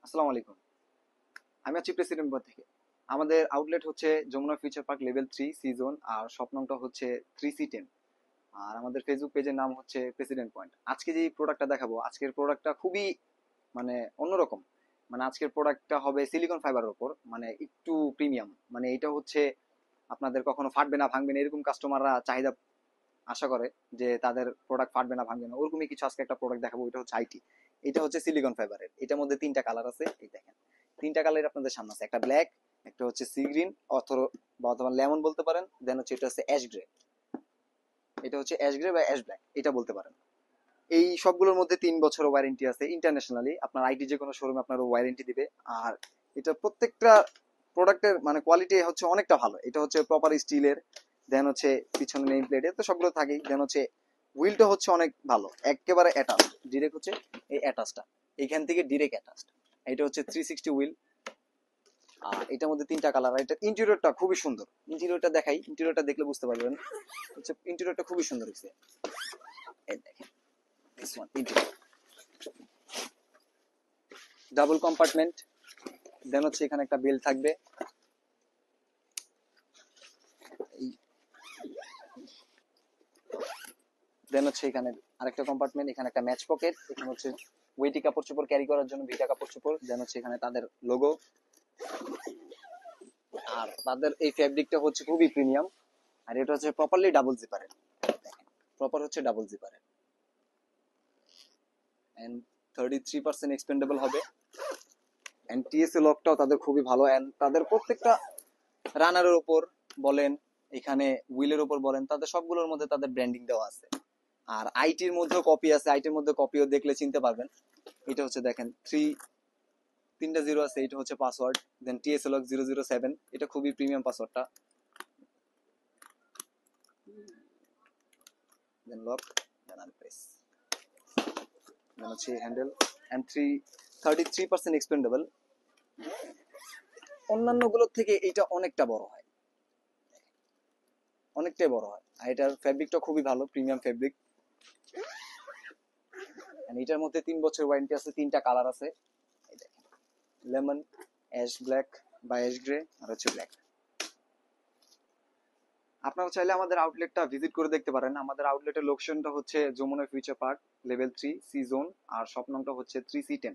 আসসালামু আলাইকুম। আমি আছি প্রেসিডেন্ট পয়েন্ট থেকে। আমাদের আউটলেট হচ্ছে Jamuna future park level 3 C zone, আর শপ নম্বরটা হচ্ছে 3C10। আর আমাদের ফেসবুক পেজের নাম হচ্ছে প্রেসিডেন্ট পয়েন্ট। আজকে যে প্রোডাক্টটা দেখাবো, আজকের প্রোডাক্টটা খুবই মানে অন্যরকম। মানে আজকের প্রোডাক্টটা হবে সিলিকন ফাইবারের উপর, মানে একটু প্রিমিয়াম। মানে এটা হচ্ছে আপনাদের কখনো ফাটবে না ভাঙবে না এরকম কাস্টমাররা চাহিদা আশা করে, যে তাদের প্রোডাক্ট ফাটবে না ভাঙবে না, ওরকমই কিছু আজকে একটা প্রোডাক্ট দেখাবো। এটা হচ্ছে আইটি, এটা হচ্ছে সিলিকন ফাইবারের। এটার মধ্যে তিনটা কালার আছে, এই দেখেন। তিনটা কালার আপনাদের সামনে আছে, একটা ব্ল্যাক, একটা হচ্ছে সি গ্রিন অথবা লেমন বলতে পারেন, দেন হচ্ছে এটা হচ্ছে অ্যাশ গ্রে। এটা হচ্ছে অ্যাশ গ্রে বা অ্যাশ ব্ল্যাক, এটা বলতে পারেন। এই সবগুলোর মধ্যে 3 বছর ওয়ারেন্টি আছে ইন্টারন্যাশনালি। আপনার আইটি যে কোনো শোরুমে আপনার ওয়ারেন্টি দিবে। আর এটা প্রত্যেকটা প্রোডাক্টের মানে কোয়ালিটি হচ্ছে অনেকটা ভালো। এটা হচ্ছে প্রপার স্টিলের, দেন হচ্ছে পিছনে নেম প্লেট তো সবগুলো থাকেই। দেন হচ্ছে হুইলটা হচ্ছে অনেক ভালো, একেবারে অ্যাটাচ, ডিরেক্ট হচ্ছে এই অ্যাটাচটা এইখান থেকে ডিরেক্ট অ্যাটাচড। এটা হচ্ছে 360 হুইল। আর এটার মধ্যে তিনটা কালার। এটা ইন্টেরিয়রটা খুবই সুন্দর। ইন্টেরিয়রটা দেখাই, ইন্টেরিয়রটা দেখলে বুঝতে পারবেন। হচ্ছে ইন্টেরিয়রটা খুবই সুন্দর হয়েছে, এই দেখেন। This one interior double compartment, then হচ্ছে এখানে একটা বেল থাকবে। দেন হচ্ছে এখানে আরেকটা কম্পার্টমেন্ট, এখানে একটা ম্যাচ পকেট, এখানে হচ্ছে ওয়েটি কাপড় চোপড় ক্যারি করার জন্য ভিটা কাপড় চোপড়। দেন হচ্ছে এখানে তাদের লোগো। আর তাদের এই ফ্যাব্রিকটা হচ্ছে খুবই প্রিমিয়াম। আর এটা হচ্ছে প্রপারলি ডাবল জিপারের, প্রপার হচ্ছে ডাবল জিপারের। এন্ড 33% এক্সপেন্ডেবল হবে। এন্ড টিএসএ লকটাও তাদের খুবই ভালো। এন্ড তাদের প্রত্যেকটা রানারের উপর বলেন, এখানে হুইলের উপর বলেন, তাদের সবগুলোর মধ্যে তাদের ব্র্যান্ডিং দেওয়া আছে। আর আইটির মধ্যেও কপি আছে, আইটির মধ্যে কপিও দেখলে চিনতে পারবেন। এটা হচ্ছে দেখেন তিনটা জিরো আছে, এটা হচ্ছে পাসওয়ার্ড। দেন টিএসএ লক 007, এটা খুবই প্রিমিয়াম পাসওয়ার্ডটা। দেন লক, দেন আনপ্রেস, দেন হচ্ছে হ্যান্ডেল। And 33% expandable. অন্যান্য গুলোর থেকে এটা অনেকটা বড় হয়, অনেকটাই বড় হয়। আর এটার ফেব্রিকটা খুবই ভালো, প্রিমিয়াম ফেব্রিক। এটার মধ্যে 3 বছর ওয়ারেন্টি আছে, তিনটা কালার আছে, লেমন, অ্যাশ ব্ল্যাক বা অ্যাশ গ্রে, আর হচ্ছে ব্ল্যাক। আপনারা চাইলে আমাদের আউটলেটটা ভিজিট করে দেখতে পারেন। আমাদের আউটলেটের লোকেশনটা হচ্ছে Jamuna future park level 3 C zone, আর শপ নম্বরটা হচ্ছে 3C10।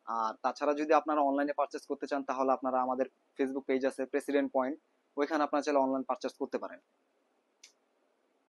আর তাছাড়া যদি আপনারা অনলাইনে পারচেস করতে চান, তাহলে আপনারা আমাদের ফেসবুক পেজ আছে প্রেসিডেন্ট পয়েন্ট, ওইখানে আপনারা চাইলে অনলাইন পারচেস করতে পারেন।